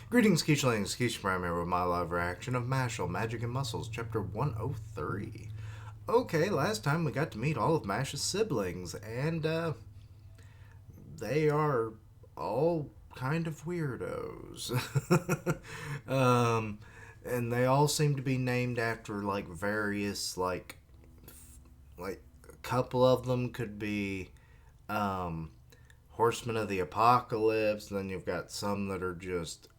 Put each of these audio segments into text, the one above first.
Greetings, Keechlings. Keech Prime here with my live reaction of Mashle, Magic and Muscles, Chapter 103. Okay, last time we got to meet all of Mash's siblings, and they are all kind of weirdos. um, and they all seem to be named after like various like a couple of them could be um Horsemen of the Apocalypse. Then you've got some that are just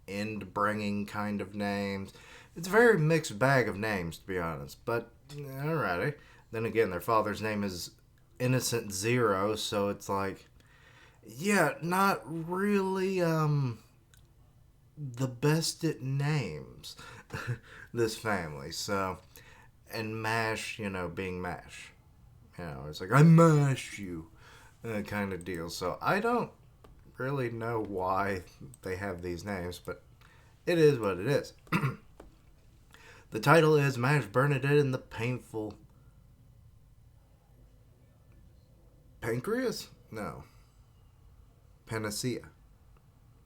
end bringing kind of names. It's a very mixed bag of names, to be honest. But alrighty. Then again, their father's name is Innocent Zero, so it's like, yeah, not really the best at names. This family. So, and Mash, being Mash, it's like I mash you, kind of deal. So I don't really know why they have these names, but it is what it is. The title is Mash Bernadette and the Painful Pancreas? No. Panacea.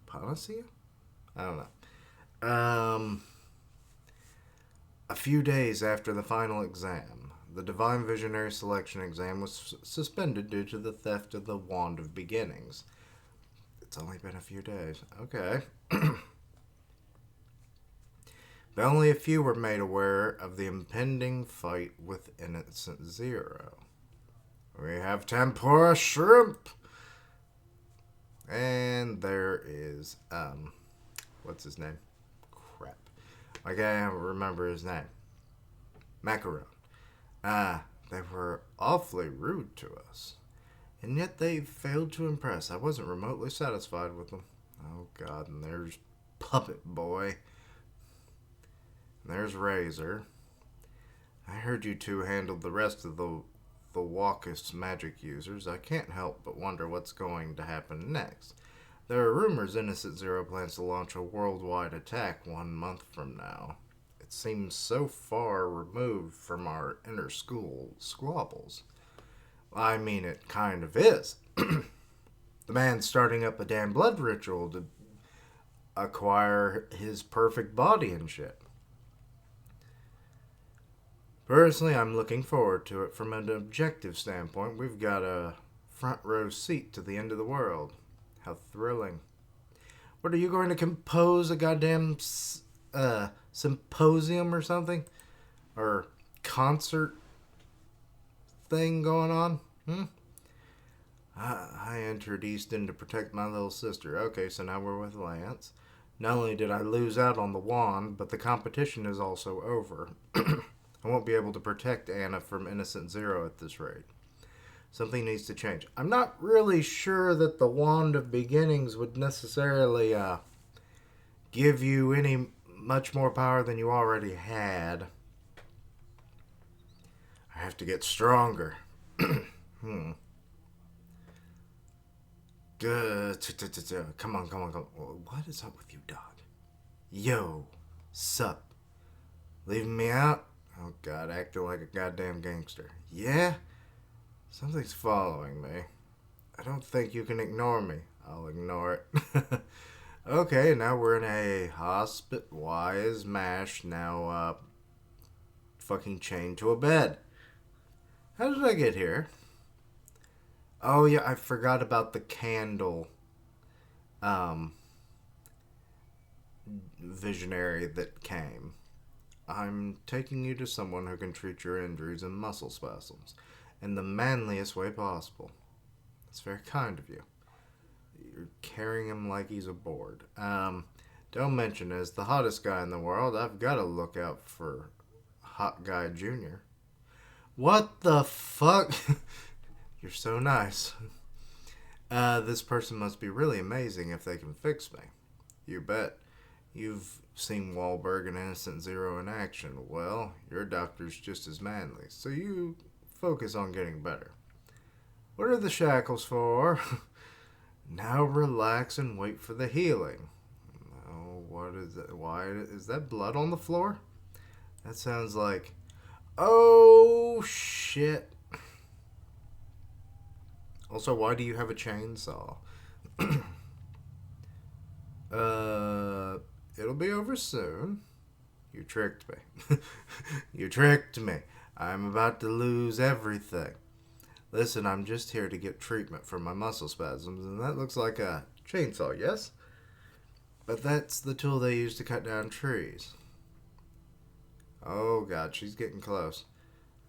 Panacea? I don't know. A few days after the final exam, the Divine Visionary Selection exam was suspended due to the theft of the Wand of Beginnings. It's only been a few days. Okay. But only a few were made aware of the impending fight with Innocent Zero. We have tempura shrimp. And there is, what's his name? Crap. I can't remember his name. Macaron. They were awfully rude to us. And yet they failed to impress. I wasn't remotely satisfied with them. Oh, God, and there's Puppet Boy. And there's Razor. I heard you two handled the rest of the Walkus magic users. I can't help but wonder what's going to happen next. There are rumors Innocent Zero plans to launch a worldwide attack 1 month from now. It seems so far removed from our inter-school squabbles. I mean, it kind of is. The man's starting up a damn blood ritual to acquire his perfect body and shit. Personally, I'm looking forward to it from an objective standpoint. We've got a front row seat to the end of the world. How thrilling. What, are you going to compose a goddamn symposium or something? Or concert thing going on? I entered Easton to protect my little sister. Okay, so now we're with Lance. Not only did I lose out on the wand, but the competition is also over. I won't be able to protect Anna from Innocent Zero at this rate. Something needs to change. I'm not really sure that the Wand of Beginnings would necessarily give you any much more power than you already had. I have to get stronger. Good. Come on. What is up with you, dog? Yo, sup? Leaving me out? Oh, God, acting like a goddamn gangster. Yeah? Something's following me. I don't think you can ignore me. I'll ignore it. Okay, now we're in a hospital. Why is Mash now, fucking chained to a bed? How did I get here? Oh, yeah, I forgot about the candle, visionary that came. I'm taking you to someone who can treat your injuries and muscle spasms in the manliest way possible. It's very kind of you. You're carrying him like he's a board. Don't mention, as the hottest guy in the world, I've got to look out for Hot Guy Jr. What the fuck? You're so nice. This person must be really amazing if they can fix me. You bet. You've seen Wahlberg and Innocent Zero in action. Well, your doctor's just as manly, so you focus on getting better. What are the shackles for? Now relax and wait for the healing. Oh, what is it? Why is that blood on the floor? That sounds like... Oh, shit. Also, why do you have a chainsaw? uh, it'll be over soon. You tricked me. You tricked me. I'm about to lose everything. Listen, I'm just here to get treatment for my muscle spasms, and that looks like a chainsaw, yes? But that's the tool they use to cut down trees. Oh god, she's getting close.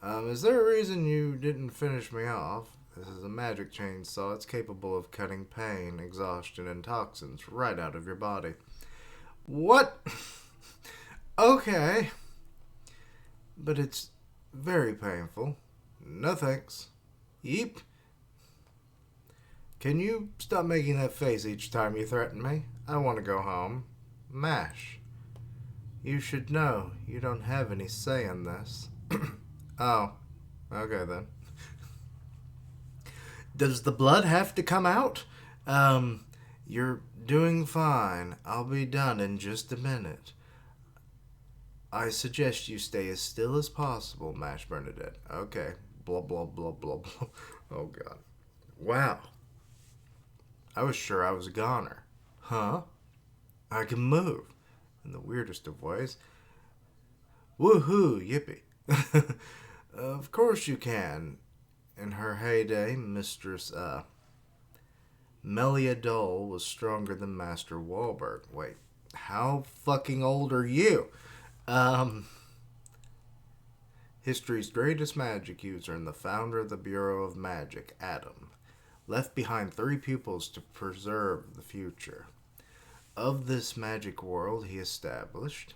Is there a reason you didn't finish me off? This is a magic chainsaw. It's capable of cutting pain, exhaustion, and toxins right out of your body. What? Okay. But it's very painful. No thanks. Yeep. Can you stop making that face each time you threaten me? I want to go home. Mash. You should know you don't have any say in this. Oh. Okay then. Does the blood have to come out? You're doing fine. I'll be done in just a minute. I suggest you stay as still as possible, Mash Bernadette. Okay. Blah, blah, blah, blah, blah. Oh, God. Wow. I was sure I was a goner. Huh? I can move. In the weirdest of ways. Woohoo, yippee. Of course you can. In her heyday, Mistress, Melia Dole was stronger than Master Wahlberg. Wait, how fucking old are you? History's greatest magic user and the founder of the Bureau of Magic, Adam, left behind 3 pupils to preserve the future. Of this magic world he established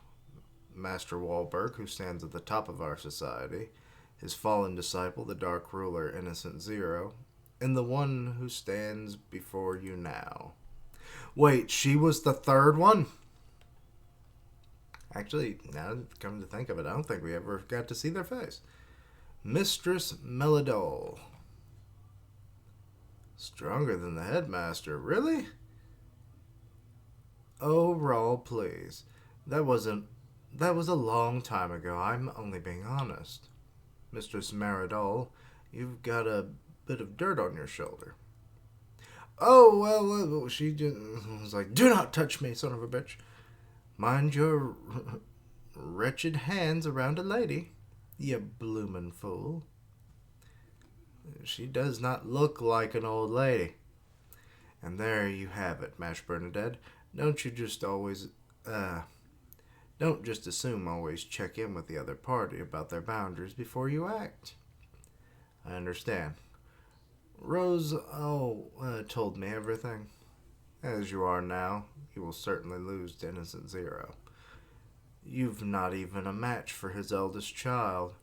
Master Wahlberg, who stands at the top of our society, his fallen disciple, the Dark Ruler, Innocent Zero, and the one who stands before you now. Wait, she was the third one? Actually, now come to think of it, I don't think we ever got to see their face. Mistress Melidole. Stronger than the headmaster, really? Oh, Rawl, please. That was a long time ago. I'm only being honest. Mistress Maridol, you've got a bit of dirt on your shoulder. Oh, well, she just was like, do not touch me, son of a bitch. Mind your wretched hands around a lady, you bloomin' fool. She does not look like an old lady. And there you have it, Mash Bernadette. Don't just assume always check in with the other party about their boundaries before you act. I understand. Rose, told me everything. As you are now, you will certainly lose to Innocent Zero. You've not even a match for his eldest child.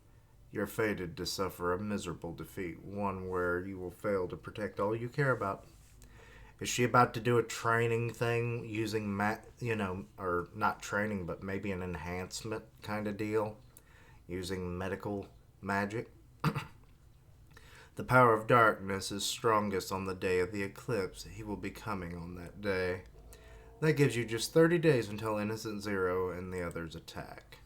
You're fated to suffer a miserable defeat, one where you will fail to protect all you care about. Is she about to do a training thing using, or not training, but maybe an enhancement kind of deal? Using medical magic? The power of darkness is strongest on the day of the eclipse. He will be coming on that day. That gives you just 30 days until Innocent Zero and the others attack.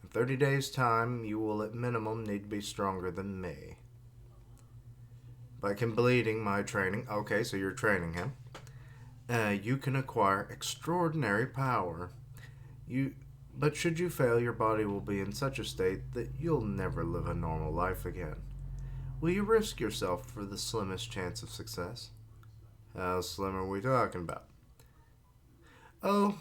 In 30 days' time, you will at minimum need to be stronger than me. By completing my training, okay, so you're training him, you can acquire extraordinary power. But should you fail, your body will be in such a state that you'll never live a normal life again. Will you risk yourself for the slimmest chance of success? How slim are we talking about? Oh,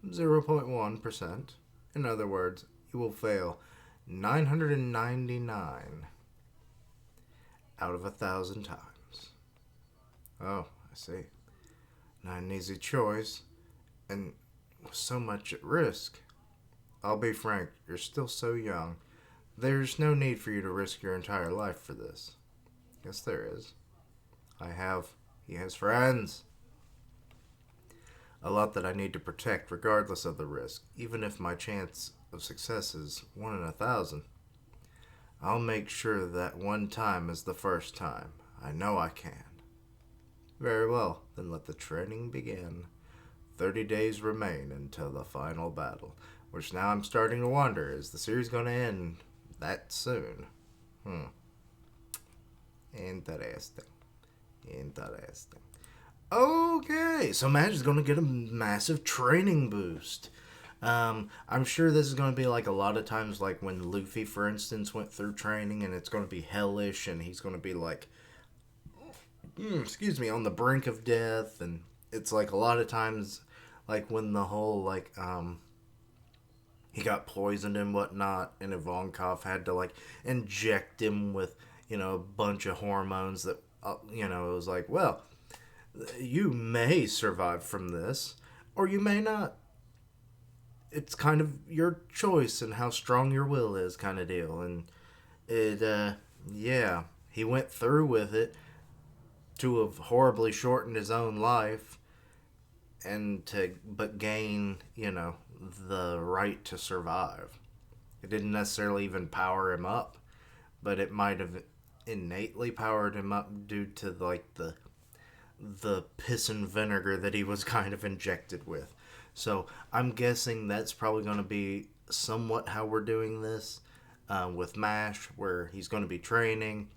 0.1%. In other words, you will fail 999 out of 1,000 times. Oh, I see. Not an easy choice, and with so much at risk. I'll be frank, you're still so young. There's no need for you to risk your entire life for this. Yes, there is. He has friends. A lot that I need to protect regardless of the risk, even if my chance of success is 1 in 1,000. I'll make sure that one time is the first time. I know I can. Very well, then let the training begin. 30 days remain until the final battle, which now I'm starting to wonder, is the series going to end that soon? Interesting. Okay, so Mash is going to get a massive training boost. I'm sure this is going to be like a lot of times, like when Luffy, for instance, went through training, and it's going to be hellish, and he's going to be like, excuse me, on the brink of death, and it's like a lot of times, like when the whole he got poisoned and whatnot, and Ivankov had to like inject him with a bunch of hormones that it was like, well, you may survive from this, or you may not. It's kind of your choice and how strong your will is, kind of deal. And yeah, he went through with it to have horribly shortened his own life, and to but gain, the right to survive. It didn't necessarily even power him up, but it might have innately powered him up due to like the piss and vinegar that he was kind of injected with. So I'm guessing that's probably going to be somewhat how we're doing this with MASH, where he's going to be training.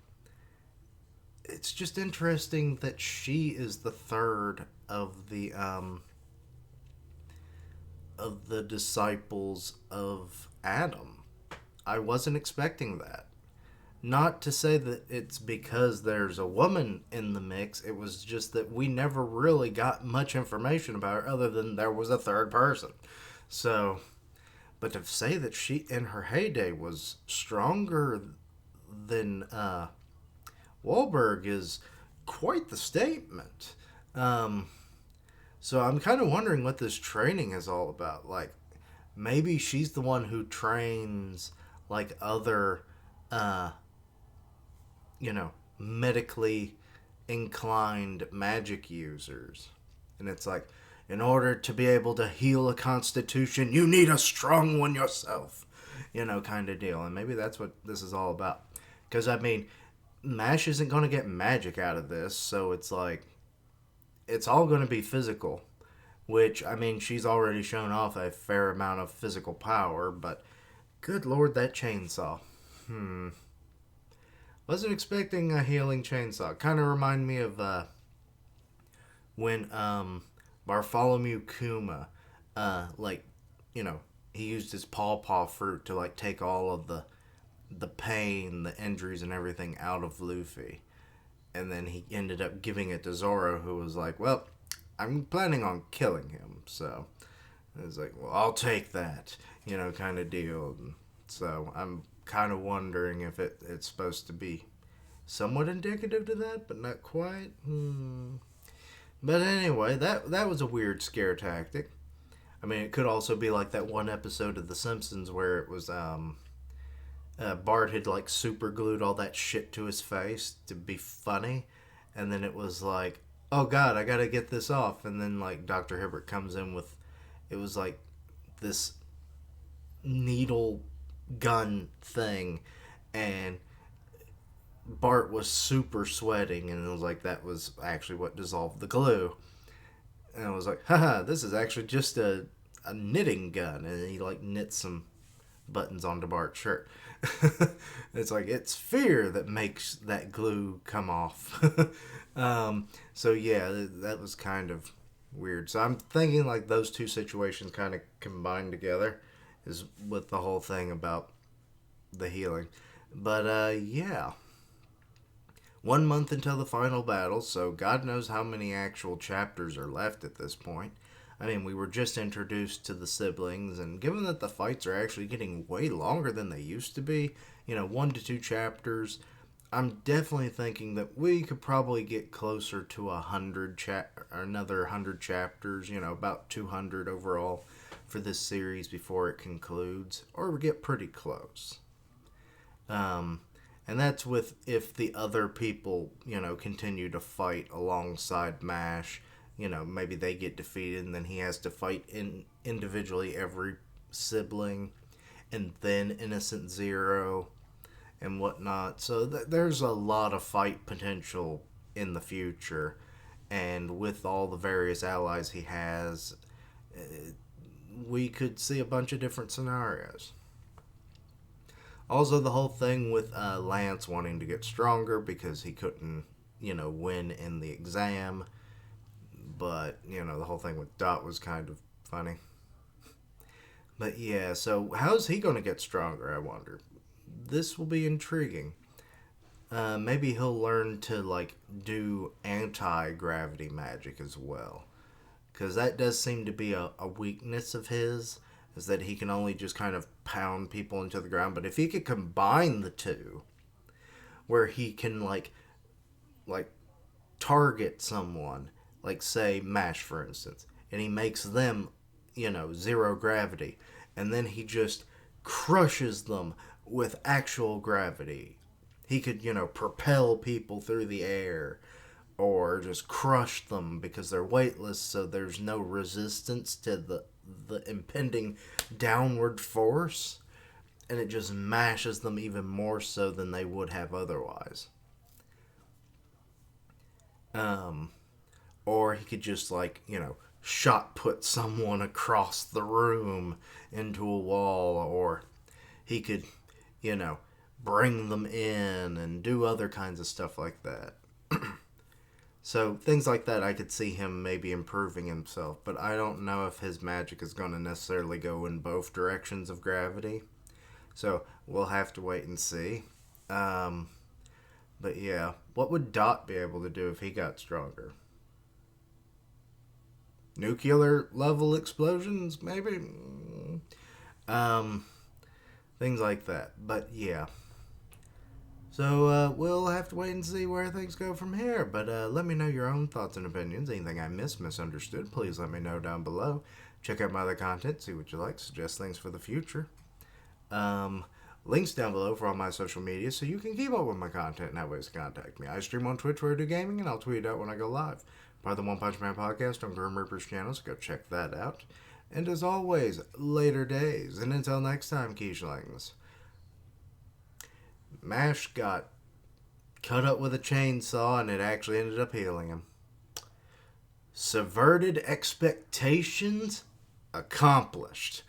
It's just interesting that she is the third of the disciples of Adam. I wasn't expecting that. Not to say that it's because there's a woman in the mix. It was just that we never really got much information about her other than there was a third person. So, but to say that she in her heyday was stronger than Wahlberg is quite the statement. Um, so I'm kind of wondering what this training is all about. Like, maybe she's the one who trains like other uh, medically inclined magic users. And it's like, in order to be able to heal a constitution, you need a strong one yourself, kind of deal. And maybe that's what this is all about. Because, I mean, MASH isn't going to get magic out of this, so it's like, it's all going to be physical. Which, I mean, she's already shown off a fair amount of physical power, but good lord, that chainsaw. Wasn't expecting a healing chainsaw. Kind of remind me of when Bartholomew Kuma, like, he used his pawpaw fruit to like take all of the pain, the injuries, and everything out of Luffy, and then he ended up giving it to Zoro, who was like, "Well, I'm planning on killing him," so it was like, "Well, I'll take that," kind of deal. So I'm kind of wondering if it's supposed to be somewhat indicative to that, but not quite. But anyway, that was a weird scare tactic. I mean, it could also be like that one episode of The Simpsons where it was Bart had like super glued all that shit to his face to be funny, and then it was like, oh god, I gotta get this off, and then like Dr. Hibbert comes in with, it was like this needle gun thing, and Bart was super sweating, and it was like that was actually what dissolved the glue. And I was like, haha, this is actually just a knitting gun. And he like knits some buttons onto Bart's shirt. It's like, it's fear that makes that glue come off. So yeah, that was kind of weird. So I'm thinking like those two situations kind of combined together is with the whole thing about the healing. But yeah. 1 month until the final battle, so God knows how many actual chapters are left at this point. I mean, we were just introduced to the siblings, and given that the fights are actually getting way longer than they used to be, 1 to 2 chapters, I'm definitely thinking that we could probably get closer to 100 or another 100 chapters, about 200 overall for this series before it concludes, or we get pretty close. And that's with if the other people, continue to fight alongside MASH. Maybe they get defeated and then he has to fight individually every sibling, and then Innocent Zero and whatnot. So there's a lot of fight potential in the future. And with all the various allies he has, we could see a bunch of different scenarios. Also, the whole thing with Lance wanting to get stronger because he couldn't, win in the exam. But, the whole thing with Dot was kind of funny. But yeah, so how's he going to get stronger, I wonder? This will be intriguing. Maybe he'll learn to, like, do anti gravity magic as well. Because that does seem to be a weakness of his, is that he can only just kind of pound people into the ground. But if he could combine the two, where he can, like target someone, like, say, Mash, for instance, and he makes them, zero gravity, and then he just crushes them with actual gravity. He could, propel people through the air or just crush them because they're weightless, so there's no resistance to the impending downward force, and it just mashes them even more so than they would have otherwise. Um, or he could just, like, shot put someone across the room into a wall, or he could, you know, bring them in and do other kinds of stuff like that. So things like that, I could see him maybe improving himself, but I don't know if his magic is going to necessarily go in both directions of gravity. So we'll have to wait and see. Um, but yeah, what would Dot be able to do if he got stronger? Nuclear level explosions, maybe? Um, Things like that. But yeah. So we'll have to wait and see where things go from here. But let me know your own thoughts and opinions. Anything I missed, misunderstood, please let me know down below. Check out my other content, see what you like, suggest things for the future. Um, Links down below for all my social media so you can keep up with my content and have ways to contact me. I stream on Twitch where I do gaming, and I'll tweet out when I go live. Part of the One Punch Man podcast on Grim Reaper's channel, so go check that out. And as always, later days. And until next time, Keishlings. Mash got cut up with a chainsaw and it actually ended up healing him. Subverted expectations accomplished.